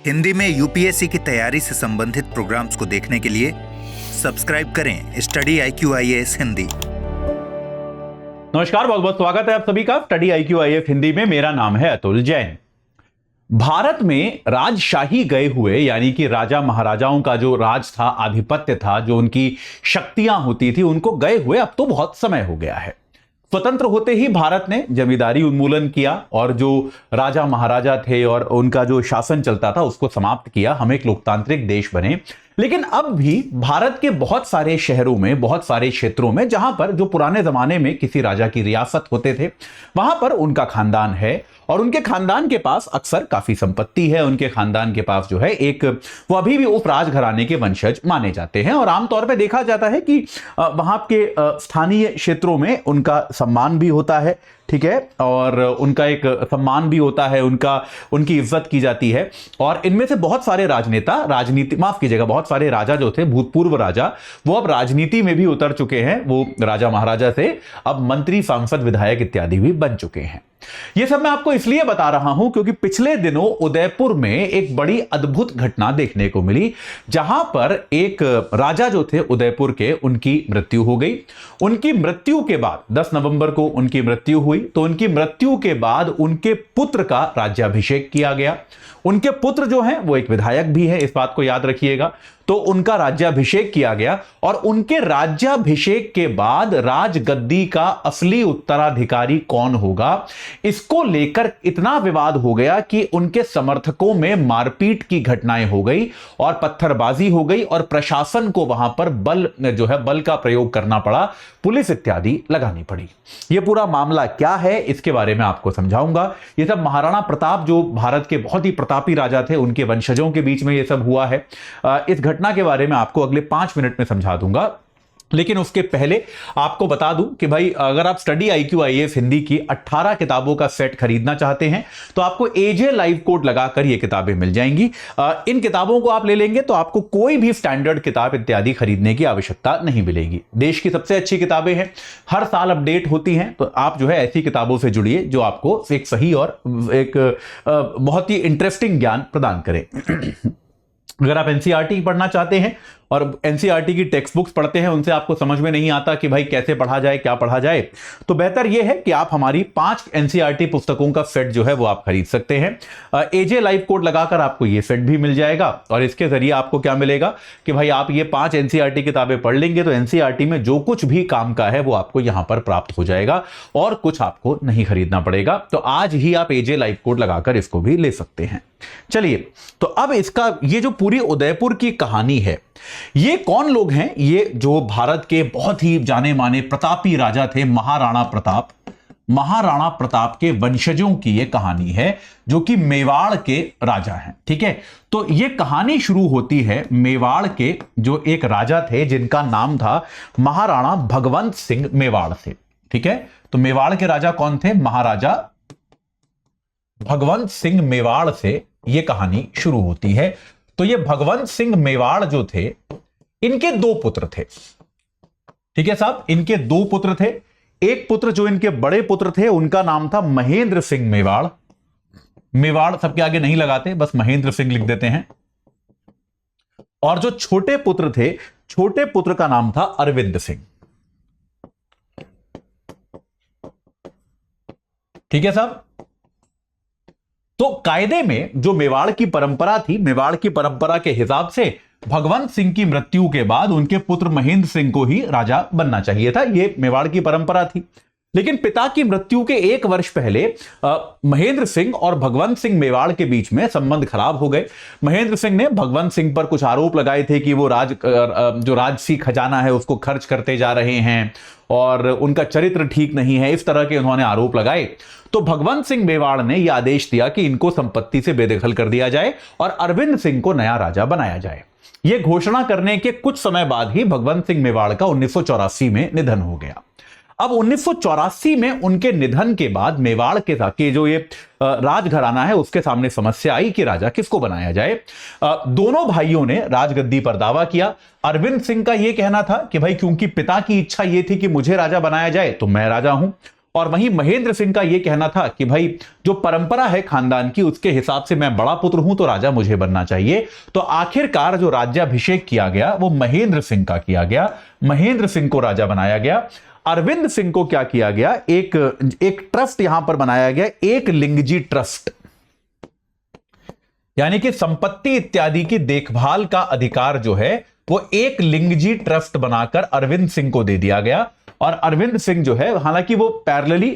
हिंदी में यूपीएससी की तैयारी से संबंधित प्रोग्राम्स को देखने के लिए सब्सक्राइब करें स्टडी IQ IAS हिंदी। नमस्कार, बहुत बहुत स्वागत है आप सभी का स्टडी IQ IAS हिंदी में। मेरा नाम है अतुल जैन। भारत में राजशाही गए हुए, यानी कि राजा महाराजाओं का जो राज था, आधिपत्य था, जो उनकी शक्तियां होती थी, उनको गए हुए अब तो बहुत समय हो गया है। स्वतंत्र होते ही भारत ने जमींदारी उन्मूलन किया और जो राजा महाराजा थे और उनका जो शासन चलता था उसको समाप्त किया। हम एक लोकतांत्रिक देश बने। लेकिन अब भी भारत के बहुत सारे शहरों में, बहुत सारे क्षेत्रों में, जहां पर जो पुराने जमाने में किसी राजा की रियासत होते थे, वहां पर उनका खानदान है और उनके खानदान के पास अक्सर काफी संपत्ति है। उनके खानदान के पास जो है वो अभी भी उस राजघराने के वंशज माने जाते हैं और आमतौर पर देखा जाता है कि वहां के स्थानीय क्षेत्रों में उनका सम्मान भी होता है, ठीक है, और उनका एक सम्मान भी होता है, उनकी इज्जत की जाती है। और इनमें से बहुत सारे बहुत सारे राजा जो थे, भूतपूर्व राजा, वो अब राजनीति में भी उतर चुके हैं। वो राजा महाराजा से अब मंत्री, सांसद, विधायक इत्यादि भी बन चुके हैं। यह सब मैं आपको इसलिए बता रहा हूं क्योंकि पिछले दिनों उदयपुर में एक बड़ी अद्भुत घटना देखने को मिली, जहां पर एक राजा जो थे उदयपुर के, उनकी मृत्यु हो गई। उनकी मृत्यु के बाद 10 नवंबर को उनकी मृत्यु हुई, तो उनकी मृत्यु के बाद उनके पुत्र का राज्याभिषेक किया गया। उनके पुत्र जो हैं वो एक विधायक भी है, इस बात को याद रखिएगा। तो उनका राज्याभिषेक किया गया और उनके राज्याभिषेक के बाद राजगद्दी का असली उत्तराधिकारी कौन होगा, इसको लेकर इतना विवाद हो गया कि उनके समर्थकों में मारपीट की घटनाएं हो गई और पत्थरबाजी हो गई और प्रशासन को वहां पर बल का प्रयोग करना पड़ा, पुलिस इत्यादि लगानी पड़ी। यह पूरा मामला क्या है, इसके बारे में आपको समझाऊंगा। यह सब महाराणा प्रताप, जो भारत के बहुत ही प्रतापी राजा थे, उनके वंशजों के बीच में यह सब हुआ है। इस घटना के बारे में आपको अगले 5 मिनट में समझा दूंगा। लेकिन उसके पहले आपको बता दूं कि भाई, अगर आप स्टडी IQ IAS हिंदी की 18 किताबों का सेट खरीदना चाहते हैं तो आपको AJ लाइव कोड लगाकर ये किताबें मिल जाएंगी। इन किताबों को आप ले लेंगे तो आपको कोई भी स्टैंडर्ड किताब इत्यादि खरीदने की आवश्यकता नहीं मिलेगी। देश की सबसे अच्छी किताबें हैं, हर साल अपडेट होती हैं, तो आप जो है ऐसी किताबों से जुड़िए जो आपको एक सही और एक बहुत ही इंटरेस्टिंग ज्ञान प्रदान करें। अगर आप NCERT पढ़ना चाहते हैं और NCERT की टेक्स्ट बुक्स पढ़ते हैं, उनसे आपको समझ में नहीं आता कि भाई कैसे पढ़ा जाए, क्या पढ़ा जाए, तो बेहतर यह है कि आप हमारी 5 NCERT पुस्तकों का सेट जो है वो आप खरीद सकते हैं। AJ लाइव कोड लगाकर आपको यह सेट भी मिल जाएगा और इसके जरिए आपको क्या मिलेगा कि भाई आप ये 5 NCERT किताबें पढ़ लेंगे तो NCERT में जो कुछ भी काम का है वो आपको यहां पर प्राप्त हो जाएगा और कुछ आपको नहीं खरीदना पड़ेगा। तो आज ही आप AJ लाइव कोड लगाकर इसको भी ले सकते हैं। चलिए, तो अब ये जो पूरी उदयपुर की कहानी है, ये कौन लोग हैं? ये जो भारत के बहुत ही जाने माने प्रतापी राजा थे, महाराणा प्रताप के वंशजों की ये कहानी है, जो कि मेवाड़ के राजा हैं, ठीक है। तो ये कहानी शुरू होती है मेवाड़ के जो एक राजा थे जिनका नाम था महाराणा भगवंत सिंह मेवाड़ से, ठीक है। तो मेवाड़ के राजा कौन थे? महाराजा भगवंत सिंह मेवाड़ से ये कहानी शुरू होती है। तो ये भगवंत सिंह मेवाड़ जो थे, इनके 2 पुत्र थे, ठीक है साहब, इनके 2 पुत्र थे। एक पुत्र जो इनके बड़े पुत्र थे, उनका नाम था महेंद्र सिंह मेवाड़। मेवाड़ सबके आगे नहीं लगाते, बस महेंद्र सिंह लिख देते हैं। और जो छोटे पुत्र थे, छोटे पुत्र का नाम था अरविंद सिंह, ठीक है साहब। तो कायदे में जो मेवाड़ की परंपरा थी, मेवाड़ की परंपरा के हिसाब से भगवंत सिंह की मृत्यु के बाद उनके पुत्र महेंद्र सिंह को ही राजा बनना चाहिए था। यह मेवाड़ की परंपरा थी। लेकिन पिता की मृत्यु के 1 वर्ष पहले महेंद्र सिंह और भगवंत सिंह मेवाड़ के बीच में संबंध खराब हो गए। महेंद्र सिंह ने भगवंत सिंह पर कुछ आरोप लगाए थे कि वो जो राजसी खजाना है उसको खर्च करते जा रहे हैं और उनका चरित्र ठीक नहीं है, इस तरह के उन्होंने आरोप लगाए। तो भगवंत सिंह मेवाड़ ने यह आदेश दिया कि इनको संपत्ति से बेदखल कर दिया जाए और अरविंद सिंह को नया राजा बनाया जाए। यह घोषणा करने के कुछ समय बाद ही भगवंत सिंह मेवाड़ का 1984 में निधन हो गया। अब 1984 में उनके निधन के बाद मेवाड़ के जो ये राजघराना है उसके सामने समस्या आई कि राजा किसको बनाया जाए। दोनों भाइयों ने राजगद्दी पर दावा किया। अरविंद सिंह का यह कहना था कि भाई क्योंकि पिता की इच्छा यह थी कि मुझे राजा बनाया जाए तो मैं राजा हूं, और वहीं महेंद्र सिंह का यह कहना था कि भाई जो परंपरा है खानदान की उसके हिसाब से मैं बड़ा पुत्र हूं तो राजा मुझे बनना चाहिए। तो आखिरकार जो राज्याभिषेक किया गया वो महेंद्र सिंह का किया गया, महेंद्र सिंह को राजा बनाया गया। अरविंद सिंह को क्या किया गया, एक ट्रस्ट यहां पर बनाया गया, एक लिंगजी ट्रस्ट, यानी कि संपत्ति इत्यादि की देखभाल का अधिकार जो है वो एक लिंगजी ट्रस्ट बनाकर अरविंद सिंह को दे दिया गया। और अरविंद सिंह जो है, हालांकि वो पैरेलली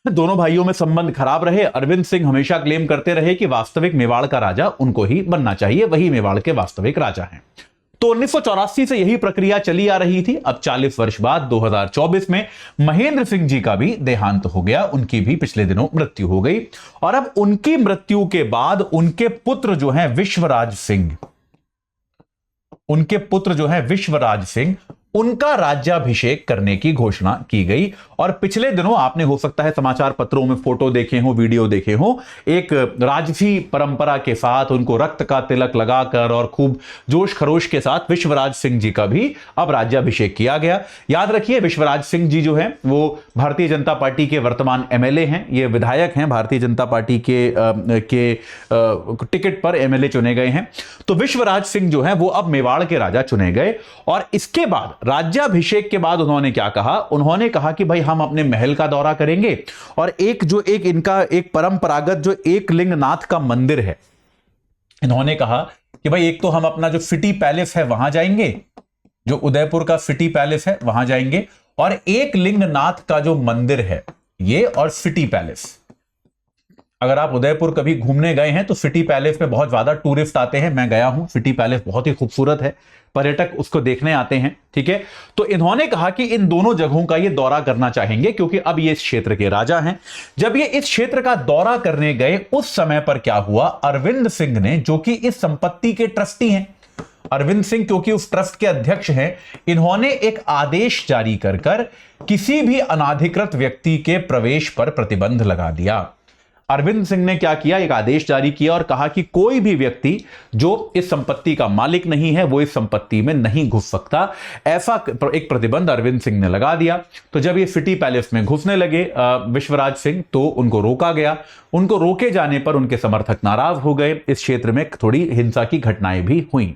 दोनों भाइयों में संबंध खराब रहे, अरविंद सिंह हमेशा क्लेम करते रहे कि वास्तविक मेवाड़ का राजा उनको ही बनना चाहिए, वही मेवाड़ के वास्तविक राजा हैं। तो 1984 से यही प्रक्रिया चली आ रही थी। अब 40 वर्ष बाद 2024 में महेंद्र सिंह जी का भी देहांत हो गया, उनकी भी पिछले दिनों मृत्यु हो गई। और अब उनकी मृत्यु के बाद उनके पुत्र जो हैं विश्वराज सिंह, उनके पुत्र जो हैं विश्वराज सिंह, उनका राज्याभिषेक करने की घोषणा की गई। और पिछले दिनों आपने हो सकता है समाचार पत्रों में फोटो देखे हो, वीडियो देखे हो, एक राजसी परंपरा के साथ उनको रक्त का तिलक लगाकर और खूब जोश खरोश के साथ विश्वराज सिंह जी का भी अब राज्याभिषेक किया गया। याद रखिए विश्वराज सिंह जी जो है वो भारतीय जनता पार्टी के वर्तमान एमएलए हैं, ये विधायक हैं, भारतीय जनता पार्टी के टिकट पर एमएलए चुने गए हैं। तो विश्वराज सिंह जो है वो अब मेवाड़ के राजा चुने गए। और इसके बाद राज्याभिषेक के बाद उन्होंने क्या कहा, उन्होंने कहा कि भाई हम अपने महल का दौरा करेंगे और एक इनका एक परंपरागत जो एक लिंगनाथ का मंदिर है, इन्होंने कहा कि भाई एक तो हम अपना जो सिटी पैलेस है वहां जाएंगे, जो उदयपुर का सिटी पैलेस है वहां जाएंगे, और एक लिंगनाथ का जो मंदिर है ये, और सिटी पैलेस। अगर आप उदयपुर कभी घूमने गए हैं तो सिटी पैलेस में बहुत ज्यादा टूरिस्ट आते हैं, मैं गया हूं, सिटी पैलेस बहुत ही खूबसूरत है, पर्यटक उसको देखने आते हैं, ठीक है। तो इन्होंने कहा कि इन दोनों जगहों का ये दौरा करना चाहेंगे क्योंकि अब ये इस क्षेत्र के राजा हैं। जब ये इस क्षेत्र का दौरा करने गए उस समय पर क्या हुआ, अरविंद सिंह ने, जो कि इस संपत्ति के ट्रस्टी हैं, अरविंद सिंह क्योंकि उस ट्रस्ट के अध्यक्ष हैं, इन्होंने एक आदेश जारी कर किसी भी अनाधिकृत व्यक्ति के प्रवेश पर प्रतिबंध लगा दिया। अरविंद सिंह ने क्या किया, एक आदेश जारी किया और कहा कि कोई भी व्यक्ति जो इस संपत्ति का मालिक नहीं है वो इस संपत्ति में नहीं घुस सकता, ऐसा एक प्रतिबंध अरविंद सिंह ने लगा दिया। तो जब ये सिटी पैलेस में घुसने लगे विश्वराज सिंह, तो उनको रोका गया। उनको रोके जाने पर उनके समर्थक नाराज हो गए, इस क्षेत्र में थोड़ी हिंसा की घटनाएं भी हुई।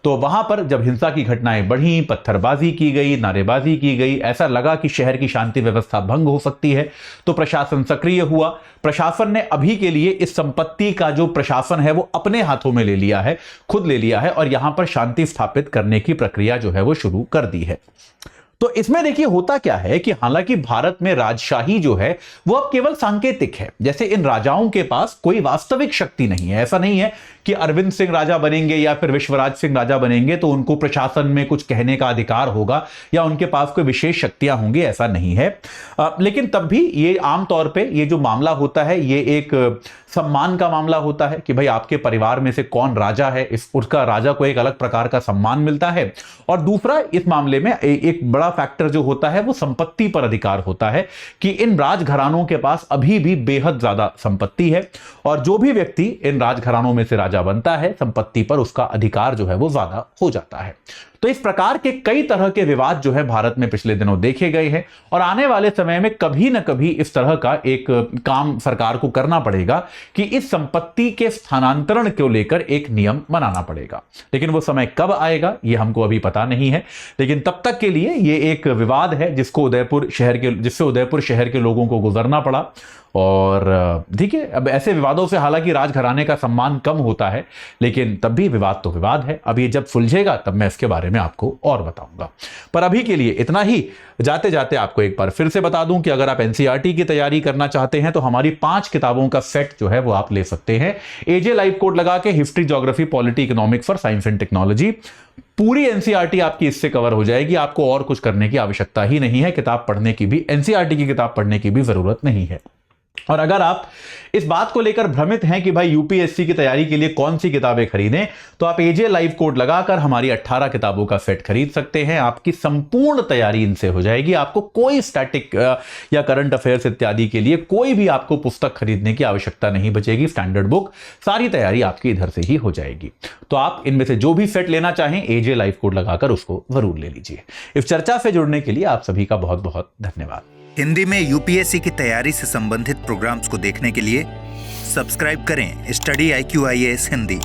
तो वहां पर जब हिंसा की घटनाएं बढ़ी, पत्थरबाजी की गई, नारेबाजी की गई, ऐसा लगा कि शहर की शांति व्यवस्था भंग हो सकती है, तो प्रशासन सक्रिय हुआ। प्रशासन ने अभी के लिए इस संपत्ति का जो प्रशासन है वो अपने हाथों में ले लिया है, खुद ले लिया है, और यहां पर शांति स्थापित करने की प्रक्रिया जो है वो शुरू कर दी है। तो इसमें देखिए होता क्या है कि हालांकि भारत में राजशाही जो है वो अब केवल सांकेतिक है, जैसे इन राजाओं के पास कोई वास्तविक शक्ति नहीं है। ऐसा नहीं है कि अरविंद सिंह राजा बनेंगे या फिर विश्वराज सिंह राजा बनेंगे तो उनको प्रशासन में कुछ कहने का अधिकार होगा या उनके पास कोई विशेष शक्तियां होंगी, ऐसा नहीं है। लेकिन तब भी ये आमतौर पर ये जो मामला होता है ये एक सम्मान का मामला होता है कि भाई आपके परिवार में से कौन राजा है, उसका राजा को एक अलग प्रकार का सम्मान मिलता है। और दूसरा इस मामले में एक बड़ा फैक्टर जो होता है वो संपत्ति पर अधिकार होता है कि इन राजघरानों के पास अभी भी बेहद ज्यादा संपत्ति है, और जो भी व्यक्ति इन राजघरानों में से राजा बनता है संपत्ति पर उसका अधिकार जो है वो ज्यादा हो जाता है। तो इस प्रकार के कई तरह के विवाद जो है भारत में पिछले दिनों देखे गए हैं, और आने वाले समय में कभी ना कभी इस तरह का एक काम सरकार को करना पड़ेगा कि इस संपत्ति के स्थानांतरण को लेकर एक नियम बनाना पड़ेगा। लेकिन वो समय कब आएगा ये हमको अभी पता नहीं है, लेकिन तब तक के लिए ये एक विवाद है जिससे उदयपुर शहर के लोगों को गुजरना पड़ा। और देखिए अब ऐसे विवादों से हालांकि राजघराने का सम्मान कम होता है, लेकिन तब भी विवाद तो विवाद है। अब ये जब सुलझेगा तब मैं इसके बारे में आपको और बताऊंगा। पर अभी के लिए इतना ही। जाते जाते आपको एक बार फिर से बता दूं कि अगर आप एनसीईआरटी की तैयारी करना चाहते हैं तो हमारी 5 किताबों का सेट जो है वो आप ले सकते हैं। एजे लाइव कोड लगा के history, geography, polity, economics for science and technology, पूरी एनसीईआरटी आपकी इससे कवर हो जाएगी। आपको और कुछ करने की आवश्यकता ही नहीं है, किताब पढ़ने की भी, एनसीईआरटी की किताब पढ़ने की भी जरूरत नहीं है। और अगर आप इस बात को लेकर भ्रमित हैं कि भाई यूपीएससी की तैयारी के लिए कौन सी किताबें खरीदें, तो आप एजे लाइव कोड लगाकर हमारी 18 किताबों का सेट खरीद सकते हैं। आपकी संपूर्ण तैयारी इनसे हो जाएगी। आपको कोई स्टैटिक या करंट अफेयर्स इत्यादि के लिए कोई भी आपको पुस्तक खरीदने की आवश्यकता नहीं बचेगी। स्टैंडर्ड बुक, सारी तैयारी आपकी इधर से ही हो जाएगी। तो आप इनमें से जो भी सेट लेना चाहें एजे लाइव कोड लगाकर उसको जरूर ले लीजिए। इस चर्चा से जुड़ने के लिए आप सभी का बहुत बहुत धन्यवाद। हिंदी में यूपीएससी की तैयारी से संबंधित प्रोग्राम्स को देखने के लिए सब्सक्राइब करें स्टडी IQ IAS हिंदी।